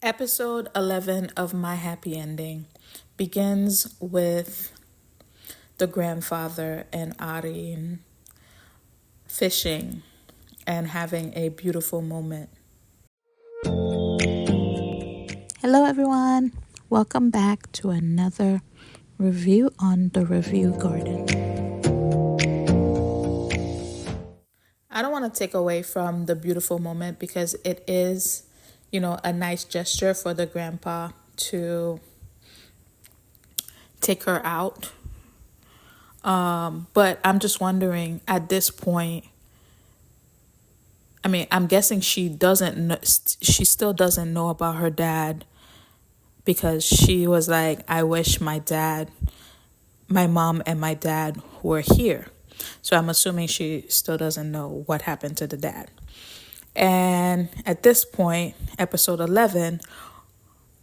Episode 11 of My Happy Ending begins with the grandfather and Arin fishing and having a beautiful moment. Hello, everyone. Welcome back to another review on the Review Garden. I don't want to take away from the beautiful moment because it is, a nice gesture for the grandpa to take her out. But I'm just wondering at this point, I'm guessing she still doesn't know about her dad because she was like, I wish my mom and my dad were here. So I'm assuming she still doesn't know what happened to the dad. And at this point, episode 11,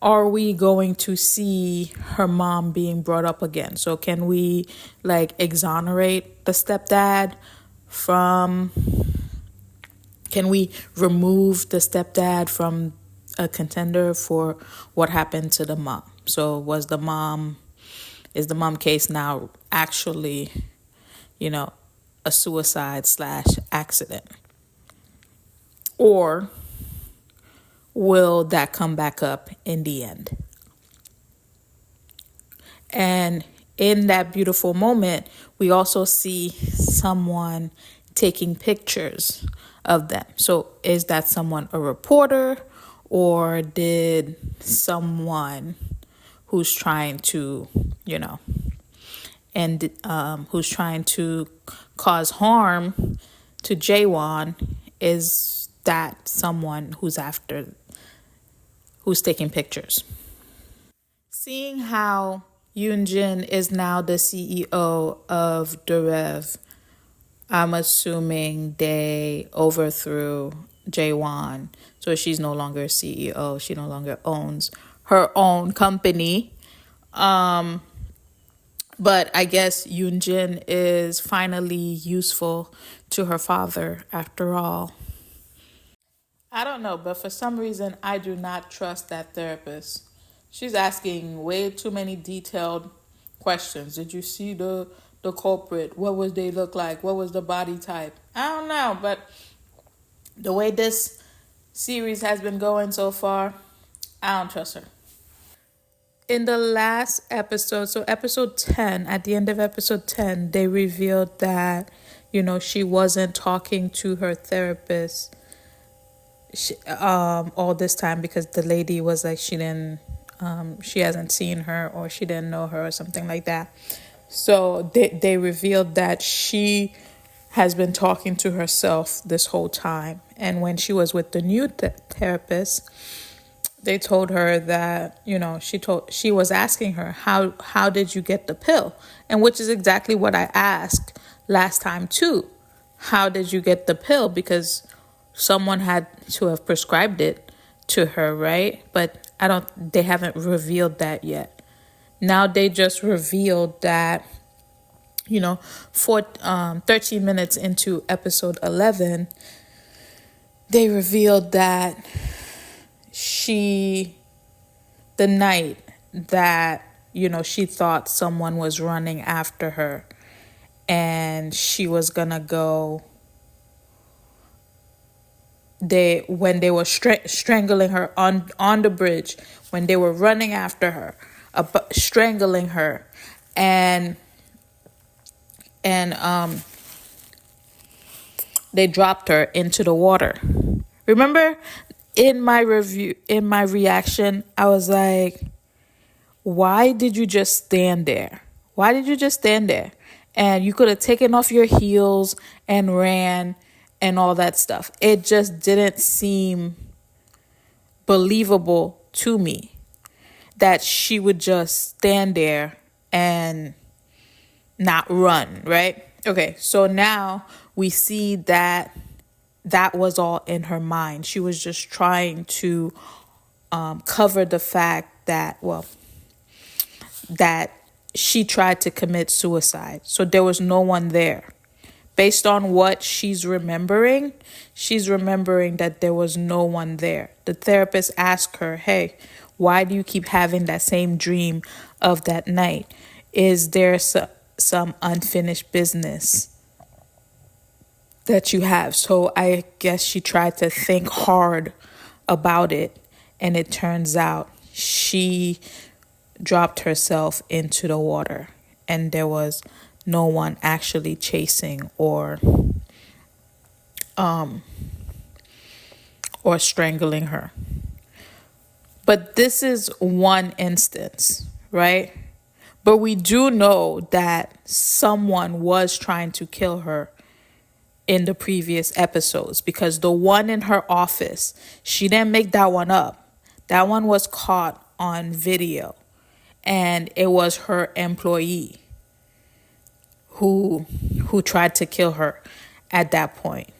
are we going to see her mom being brought up again? So can we exonerate the stepdad can we remove the stepdad from a contender for what happened to the mom? So is the mom case now actually, a suicide/accident? Or will that come back up in the end? And in that beautiful moment, we also see someone taking pictures of them. So is that someone a reporter, or did someone who's trying to, who's trying to cause harm to Jaewon, is that someone who's taking pictures? Seeing how Yoonjin is now the CEO of Derev, I'm assuming they overthrew Jaewon, so she's no longer CEO. She no longer owns her own company. But I guess Yoonjin is finally useful to her father after all. I don't know, but for some reason, I do not trust that therapist. She's asking way too many detailed questions. Did you see the culprit? What would they look like? What was the body type? I don't know, but the way this series has been going so far, I don't trust her. In the last episode, so episode 10, at the end of episode 10, they revealed that, she wasn't talking to her therapist all this time because the lady was like, she hasn't seen her, or she didn't know her, or something like that. So they revealed that she has been talking to herself this whole time. And when she was with the new therapist, they told her that, she was asking her, how did you get the pill? And which is exactly what I asked last time too. How did you get the pill? Because someone had to have prescribed it to her, right? But they haven't revealed that yet. Now they just revealed that, 13 minutes into episode 11, they revealed that the night that, she thought someone was running after her and she was gonna go, when they were strangling her on the bridge, when they were running after her, strangling her, and they dropped her into the water. Remember, in my reaction, I was like, why did you just stand there? Why did you just stand there? And you could have taken off your heels and ran and all that stuff. It just didn't seem believable to me that she would just stand there and not run, right? Okay, so now we see that was all in her mind. She was just trying to cover the fact that she tried to commit suicide. So there was no one there. based on what she's remembering that there was no one there. The therapist asked her, hey, why do you keep having that same dream of that night? Is there some unfinished business that you have? So I guess she tried to think hard about it, and it turns out she dropped herself into the water, and there was no one actually chasing or strangling her. But this is one instance, right? But we do know that someone was trying to kill her in the previous episodes, because the one in her office, she didn't make that one up. That one was caught on video, and it was her employee who tried to kill her at that point.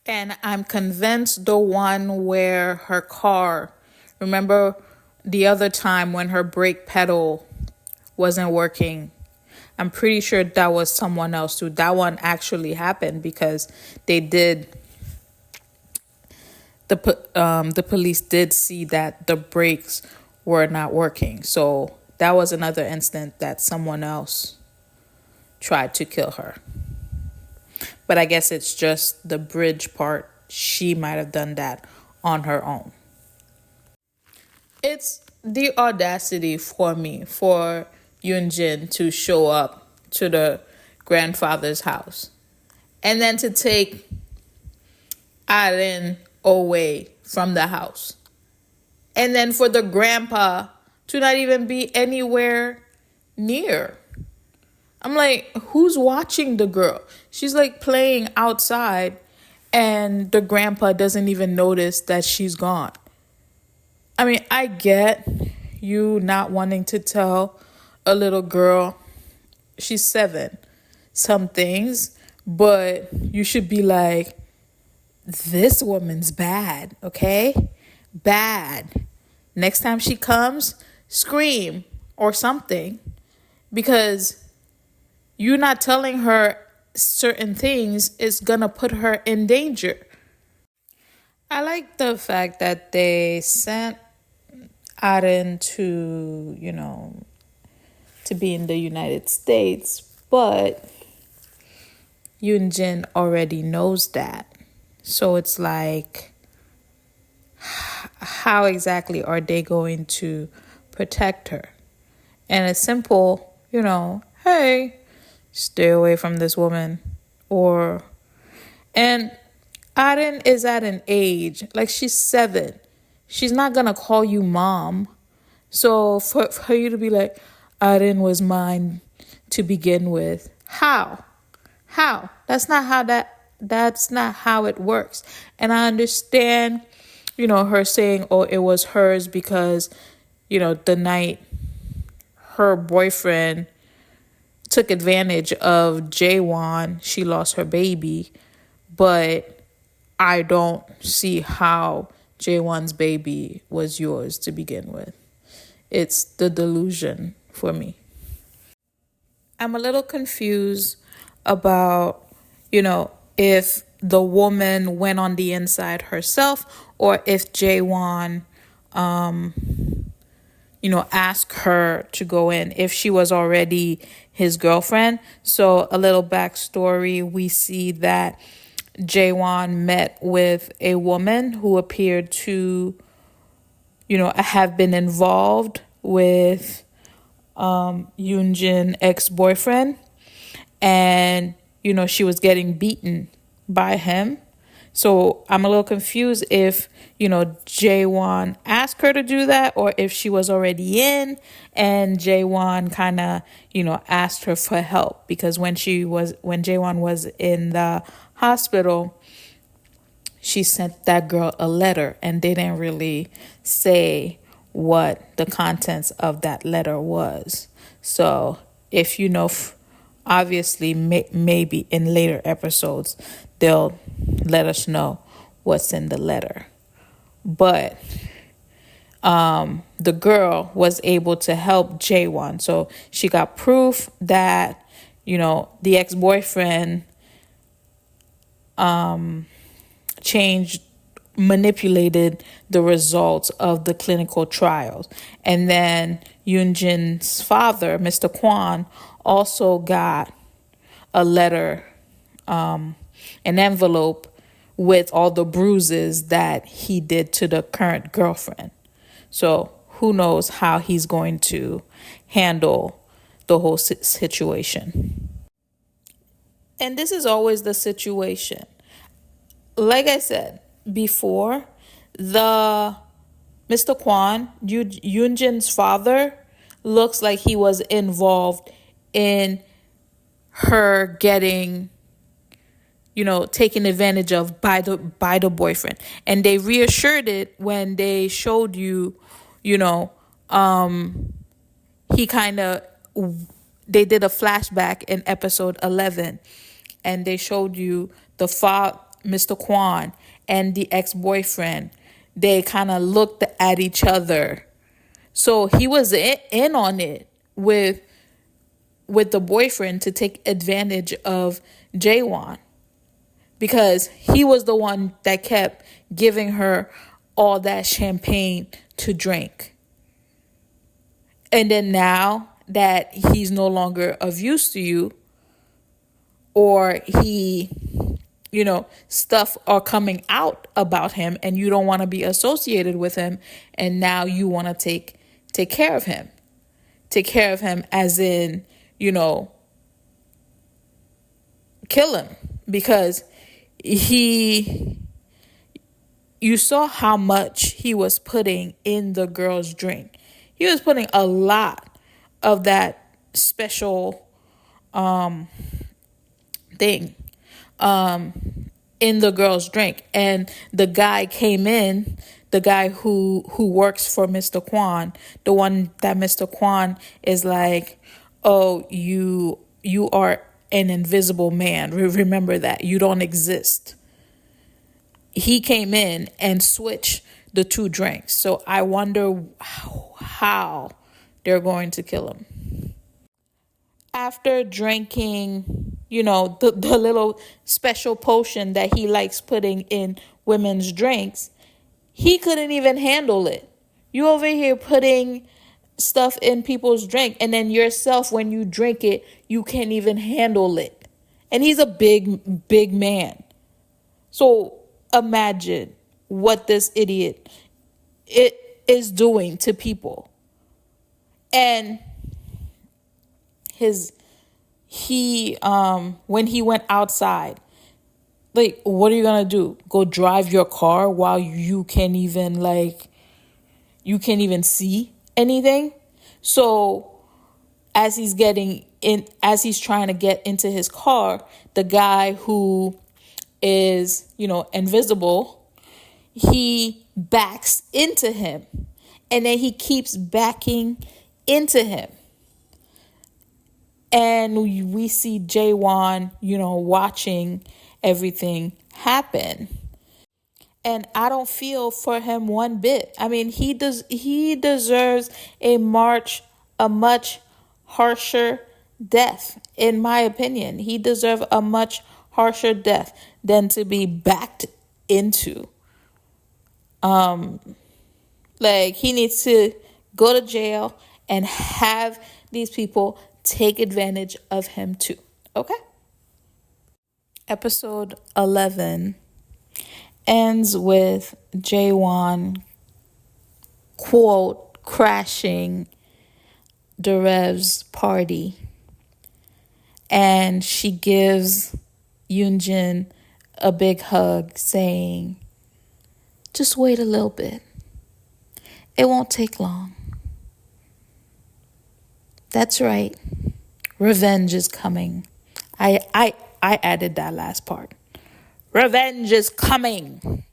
And I'm convinced the one where her car, remember the other time when her brake pedal wasn't working, I'm pretty sure that was someone else too. That one actually happened because they did, the police did see that the brakes were not working. So that was another instant that someone else tried to kill her. But I guess it's just the bridge part. She might have done that on her own. It's the audacity for me for Yoonjin to show up to the grandfather's house and then to take Arin away from the house. And then for the grandpa to not even be anywhere near. I'm like, who's watching the girl? She's like playing outside, and the grandpa doesn't even notice that she's gone. I mean, I get you not wanting to tell a little girl, she's 7, some things, but you should be like, this woman's bad, okay? Bad. Next time she comes, scream or something, because you not telling her certain things is gonna put her in danger. I like the fact that they sent Arin to, to be in the United States, but Yoonjin already knows that. So it's like, how exactly are they going to protect her? And it's simple, hey, stay away from this woman. And Arin is at an age, like she's 7. She's not going to call you mom. So for you to be like, Arin was mine to begin with. How? That's not how it works. And I understand, her saying, oh, it was hers because, the night her boyfriend took advantage of Jaewon, she lost her baby. But I don't see how Jaewon's baby was yours to begin with. It's the delusion for me. I'm a little confused about, if the woman went on the inside herself or if Jaewon, asked her to go in, if she was already his girlfriend. So a little backstory, we see that Jaewon met with a woman who appeared to, have been involved with Yoonjin ex-boyfriend, and she was getting beaten by him. So I'm a little confused if Jaewon asked her to do that, or if she was already in and Jaewon kind of asked her for help, because when Jaewon was in the hospital, she sent that girl a letter, and they didn't really say what the contents of that letter was. So if obviously maybe in later episodes they'll let us know what's in the letter. But the girl was able to help Jaewon, so she got proof that the ex-boyfriend manipulated the results of the clinical trials. And then Yoonjin's father, Mr. Kwon, also got a letter, an envelope with all the bruises that he did to the current girlfriend. So who knows how he's going to handle the whole situation. And this is always the situation. Like I said before, the Mr. Kwon, Yoonjin's father, looks like he was involved in her getting, taken advantage of by the boyfriend. And they reassured it when they showed you, he kind of, they did a flashback in episode 11, and they showed you Mr. Kwon and the ex-boyfriend. They kind of looked at each other. So he was in on it with the boyfriend to take advantage of Jaewon, because he was the one that kept giving her all that champagne to drink. And then now that he's no longer of use to you, or he, stuff are coming out about him and you don't want to be associated with him, and now you want to take care of him. Take care of him as in, kill him, because you saw how much he was putting in the girl's drink. He was putting a lot of that special thing in the girl's drink. And the guy came in, the guy who works for Mr. Kwon, the one that Mr. Kwon is like, oh, you are an invisible man. Remember that. You don't exist. He came in and switched the two drinks. So I wonder how they're going to kill him. After drinking, the little special potion that he likes putting in women's drinks, he couldn't even handle it. You over here putting stuff in people's drink, and then yourself, when you drink it, you can't even handle it. And he's a big man. So imagine what this idiot is doing to people. And when he went outside, like, what are you gonna do? Go drive your car while you can't even see anything? So as he's trying to get into his car, the guy who is, invisible, he backs into him, and then he keeps backing into him. And we see Jaewon, watching everything happen. And I don't feel for him one bit. I mean, he deserves a much harsher death, in my opinion. He deserves a much harsher death than to be backed into. He needs to go to jail and have these people take advantage of him too. Okay? Episode 11 ends with Jaewon, quote, crashing Derev's party. And she gives Yoonjin a big hug, saying, just wait a little bit. It won't take long. That's right. Revenge is coming. I added that last part. Revenge is coming.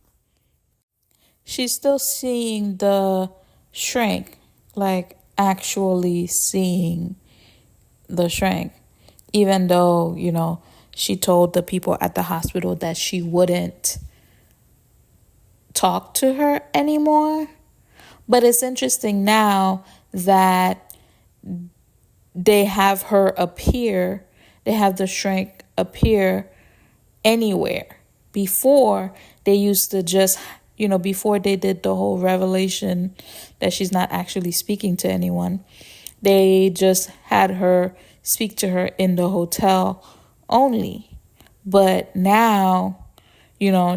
She's still seeing the shrink, like actually seeing the shrink, even though, she told the people at the hospital that she wouldn't talk to her anymore. But it's interesting now that they have her appear they have the shrink appear anywhere. Before, they used to just, before they did the whole revelation that she's not actually speaking to anyone, they just had her speak to her in the hotel only. But now,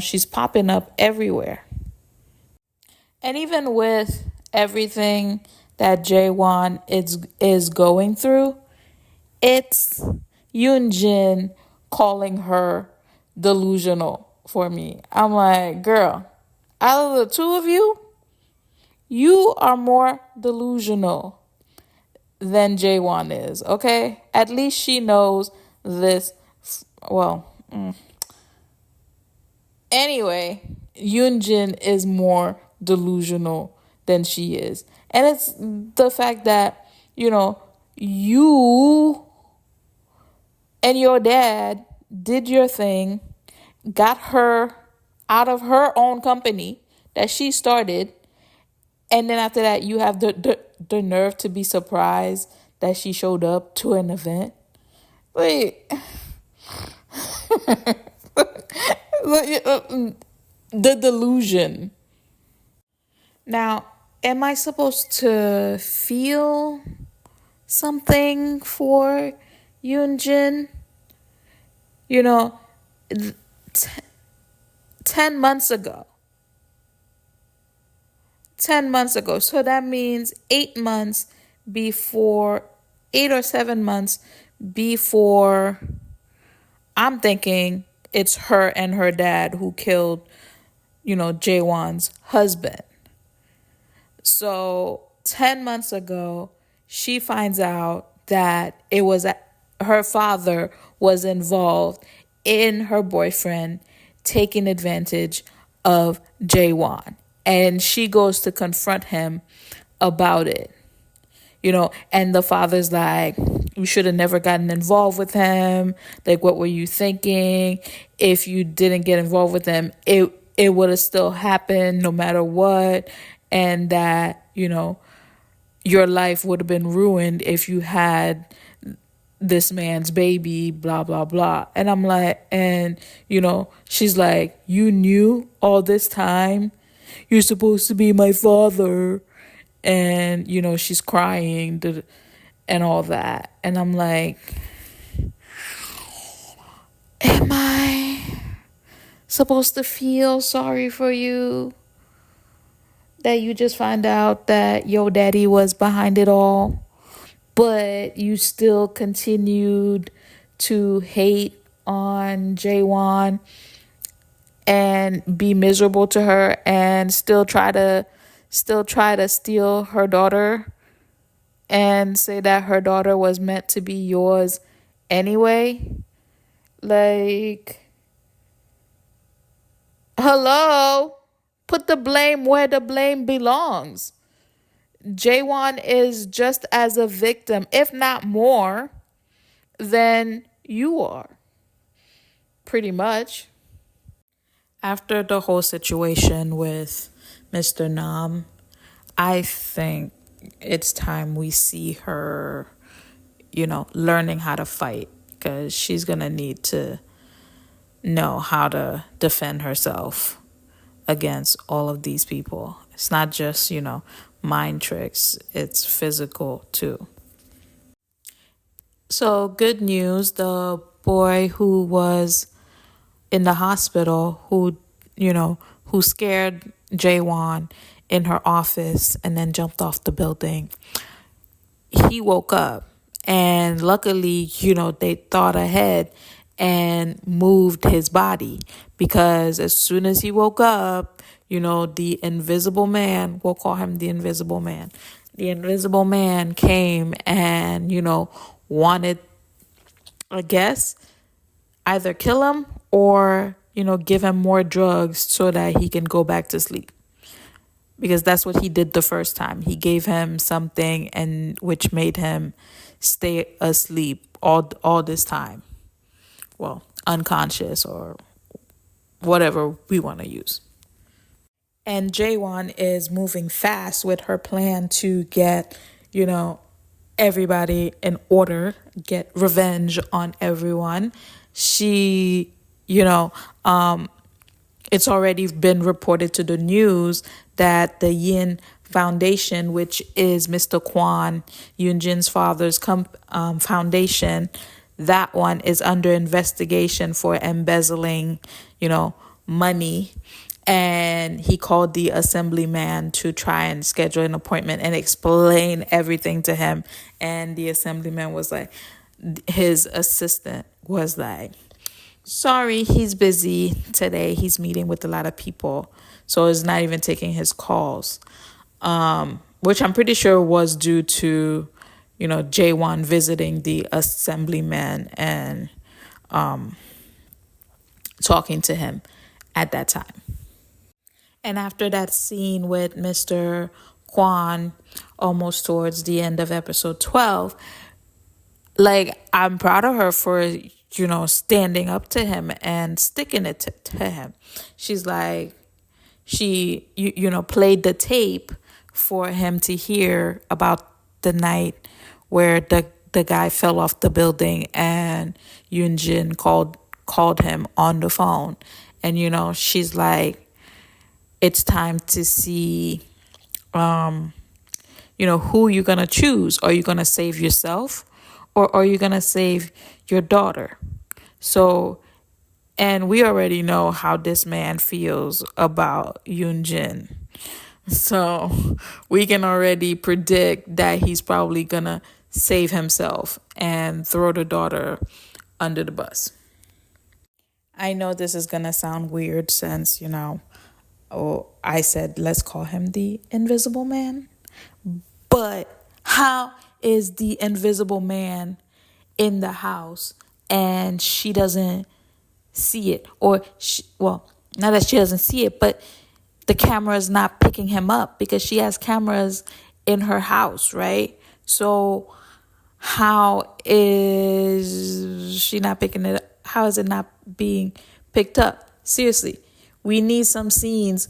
she's popping up everywhere. And even with everything that Jaewon is going through, it's Yoonjin calling her delusional for me. I'm like, girl, out of the two of you, you are more delusional than Jaewon is, okay? At least she knows this. Well, anyway, Yoonjin is more delusional than she is. And it's the fact that, you and your dad did your thing, got her out of her own company that she started, and then after that, you have the nerve to be surprised that she showed up to an event. Wait. The delusion. Now, am I supposed to feel something for Yoonjin? 10 months ago. 10 months ago. So that means 8 months before, 8 or 7 months before, I'm thinking it's her and her dad who killed, Jaewon's husband. So 10 months ago, she finds out that it was her father was involved in her boyfriend taking advantage of Jaewon. And she goes to confront him about it. And the father's like, you should have never gotten involved with him. Like, what were you thinking? If you didn't get involved with him, it would have still happened no matter what. And that, your life would have been ruined if you had this man's baby, blah, blah, blah. And I'm like, she's like, you knew all this time? You're supposed to be my father. And, she's crying and all that. And I'm like, am I supposed to feel sorry for you? That you just find out that your daddy was behind it all, but you still continued to hate on Jaewon and be miserable to her and still try to steal her daughter and say that her daughter was meant to be yours anyway. Like, hello? Put the blame where the blame belongs. Jaewon is just as a victim, if not more, than you are. Pretty much. After the whole situation with Mr. Nam, I think it's time we see her, learning how to fight, because she's going to need to know how to defend herself against all of these people. It's not just, mind tricks, it's physical too. So, good news, the boy who was in the hospital who scared Jaewon in her office and then jumped off the building, he woke up. And luckily, they thought ahead and moved his body, because as soon as he woke up, the invisible man, we'll call him the invisible man. The invisible man came and, wanted, I guess, either kill him or, give him more drugs so that he can go back to sleep. Because that's what he did the first time. He gave him something and which made him stay asleep all this time. Well, unconscious or whatever we want to use. And Jaewon is moving fast with her plan to get, everybody in order, get revenge on everyone. She, you know, it's already been reported to the news that the Yin Foundation, which is Mr. Kwon, Yoonjin's father's foundation, that one is under investigation for embezzling, money. And he called the assemblyman to try and schedule an appointment and explain everything to him. And the assemblyman was like, his assistant was like, sorry, he's busy today. He's meeting with a lot of people. So it's not even taking his calls, which I'm pretty sure was due to, Jaewon visiting the assemblyman and talking to him at that time. And after that scene with Mr. Kwon, almost towards the end of episode 12, I'm proud of her for, standing up to him and sticking it to him. She's like, she, played the tape for him to hear about the night where the guy fell off the building and Yoonjin called him on the phone. And, she's like, it's time to see, who you're going to choose. Are you going to save yourself or are you going to save your daughter? So, and we already know how this man feels about Yoonjin. So we can already predict that he's probably going to save himself and throw the daughter under the bus. I know this is going to sound weird since, I said, let's call him the Invisible Man. But how is the Invisible Man in the house and she doesn't see it? Or, not that she doesn't see it, but the camera is not picking him up because she has cameras in her house, right? So how is she not picking it up? How is it not being picked up? Seriously, we need some scenes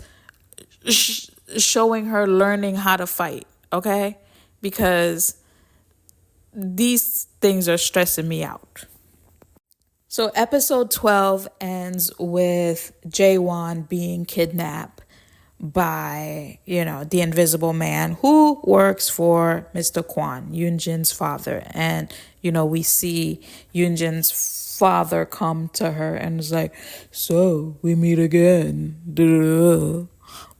showing her learning how to fight, okay? Because these things are stressing me out. So episode 12 ends with Jaewon being kidnapped by, the Invisible Man who works for Mr. Kwon, Yoonjin's father. And, we see Yoonjin's father come to her and is like, so we meet again.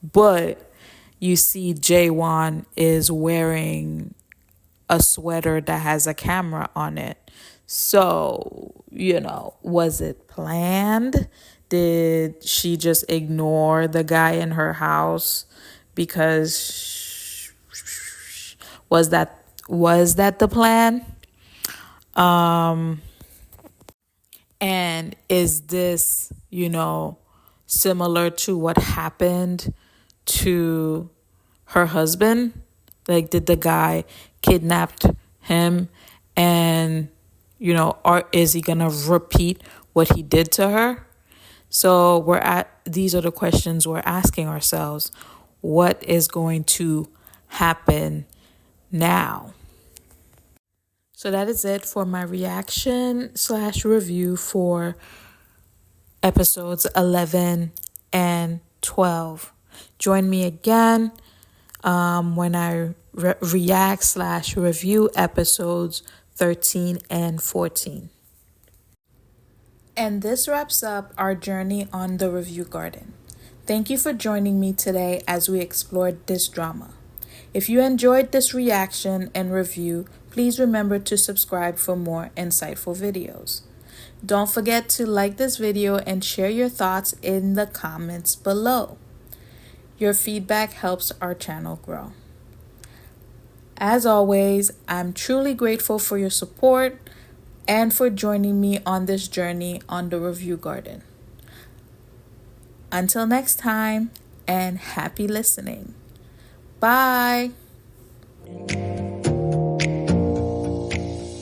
But you see Jaewon is wearing a sweater that has a camera on it. So, was it planned? Did she just ignore the guy in her house because was that the plan? And is this, similar to what happened to her husband? Like, did the guy kidnapped him and, or is he going to repeat what he did to her? So these are the questions we're asking ourselves. What is going to happen now? So that is it for my reaction/review for episodes 11 and 12. Join me again when I react/review episodes 13 and 14. And this wraps up our journey on the Review Garden. Thank you for joining me today as we explored this drama. If you enjoyed this reaction and review, please remember to subscribe for more insightful videos. Don't forget to like this video and share your thoughts in the comments below. Your feedback helps our channel grow. As always, I'm truly grateful for your support and for joining me on this journey on the Review Garden. Until next time, and happy listening. Bye.